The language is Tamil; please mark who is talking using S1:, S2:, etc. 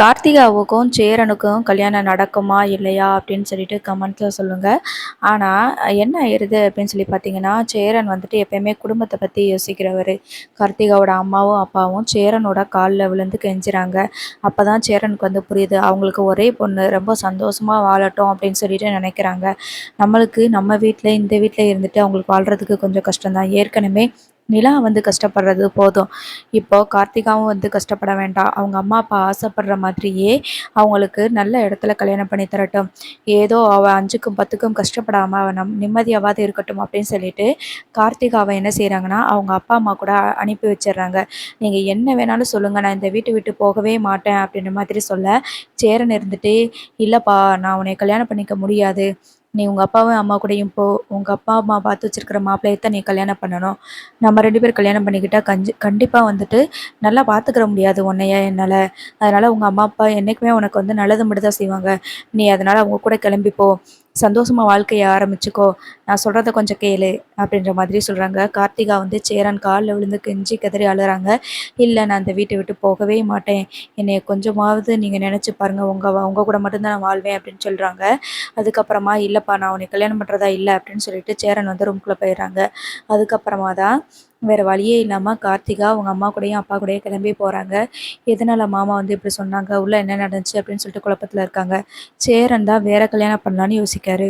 S1: கார்த்திகாவுக்கும் சேரனுக்கும் கல்யாணம் நடக்குமா இல்லையா அப்படின்னு சொல்லிட்டு கமெண்ட்ஸில் சொல்லுங்கள். ஆனால் என்ன ஆயிடுது அப்படின்னு சொல்லி பார்த்தீங்கன்னா, சேரன் வந்துட்டு எப்பயுமே குடும்பத்தை பற்றி யோசிக்கிறவர். கார்த்திகாவோட அம்மாவும் அப்பாவும் சேரனோட காலில் விழுந்து கெஞ்சுறாங்க. அப்போ தான் சேரனுக்கு வந்து புரியுது, அவங்களுக்கு ஒரே பொண்ணு ரொம்ப சந்தோஷமாக வாழட்டும் அப்படின்னு சொல்லிட்டு நினைக்கிறாங்க. நம்மளுக்கு நம்ம வீட்டில் இந்த வீட்டில் இருந்துட்டு அவங்களுக்கு வாழ்கிறதுக்கு கொஞ்சம் கஷ்டம்தான். ஏற்கனவே நிலா வந்து கஷ்டப்படுறது போதும். இப்போ கார்த்திகாவும் வந்து கஷ்டப்பட வேண்டாம். அவங்க அம்மா அப்பா ஆசைப்படுற மாதிரியே அவங்களுக்கு நல்ல இடத்துல கல்யாணம் பண்ணி தரட்டும். ஏதோ அவள் 5க்கும் 10க்கும் கஷ்டப்படாமல் அவள் நிம்மதியாவது இருக்கட்டும் அப்படின்னு சொல்லிட்டு கார்த்திகாவை என்ன செய்கிறாங்கன்னா, அவங்க அப்பா அம்மா கூட அனுப்பி வச்சிடுறாங்க. நீங்கள் என்ன வேணாலும் சொல்லுங்கள், நான் இந்த வீட்டை விட்டு போகவே மாட்டேன் அப்படின்ற மாதிரி சொல்ல, சேரன் இருந்துட்டு, இல்லைப்பா நான் உன்னை கல்யாணம் பண்ணிக்க முடியாது. நீ உங்கள் அப்பாவும் அம்மா கூடயும் போ. உங்கள் அப்பா அம்மா பார்த்து வச்சிருக்கிற மாப்பிள்ளையை தான் நீ கல்யாணம் பண்ணணும். நம்ம 2 பேரும் கல்யாணம் பண்ணிக்கிட்டா கண்டிப்பாக வந்துட்டு நல்லா பார்த்துக்கிற முடியாது உன்னைய என்னால். அதனால் உங்கள் அம்மா அப்பா என்றைக்குமே உனக்கு வந்து நல்லது மட்டும் தான் செய்வாங்க. நீ அதனால் அவங்க கூட கிளம்பிப்போ, சந்தோஷமாக வாழ்க்கையை ஆரம்பிச்சுக்கோ, நான் சொல்கிறத கொஞ்சம் கேளு அப்படின்ற மாதிரி சொல்கிறாங்க. கார்த்திகா வந்து சேரன் காலில் விழுந்து கெஞ்சி கதறி அழுறாங்க. இல்லை நான் அந்த வீட்டை விட்டு போகவே மாட்டேன், என்னை கொஞ்சமாவது நீங்கள் நினச்சி பாருங்கள், உங்கள் கூட மட்டும்தான் நான் வாழ்வேன் அப்படின்னு சொல்கிறாங்க. அதுக்கப்புறமா இல்லைப்பா நான் உன்னை கல்யாணம் பண்ணுறதா இல்லை அப்படின்னு சொல்லிட்டு சேரன் வந்து ரூம்குள்ளே போயிடுறாங்க. அதுக்கப்புறமா தான் வேறு வழியே இல்லாமல் கார்த்திகா அவங்க அம்மா கூடயும் அப்பா கூடயும் கிளம்பி போகிறாங்க. எதனால் மாமா வந்து இப்படி சொன்னாங்க, உள்ளே என்ன நடந்துச்சு அப்படின்னு சொல்லிட்டு குழப்பத்தில் இருக்காங்க. சேரன் தான் வேற கல்யாணம் பண்ணலான்னு யோசிக்காரு.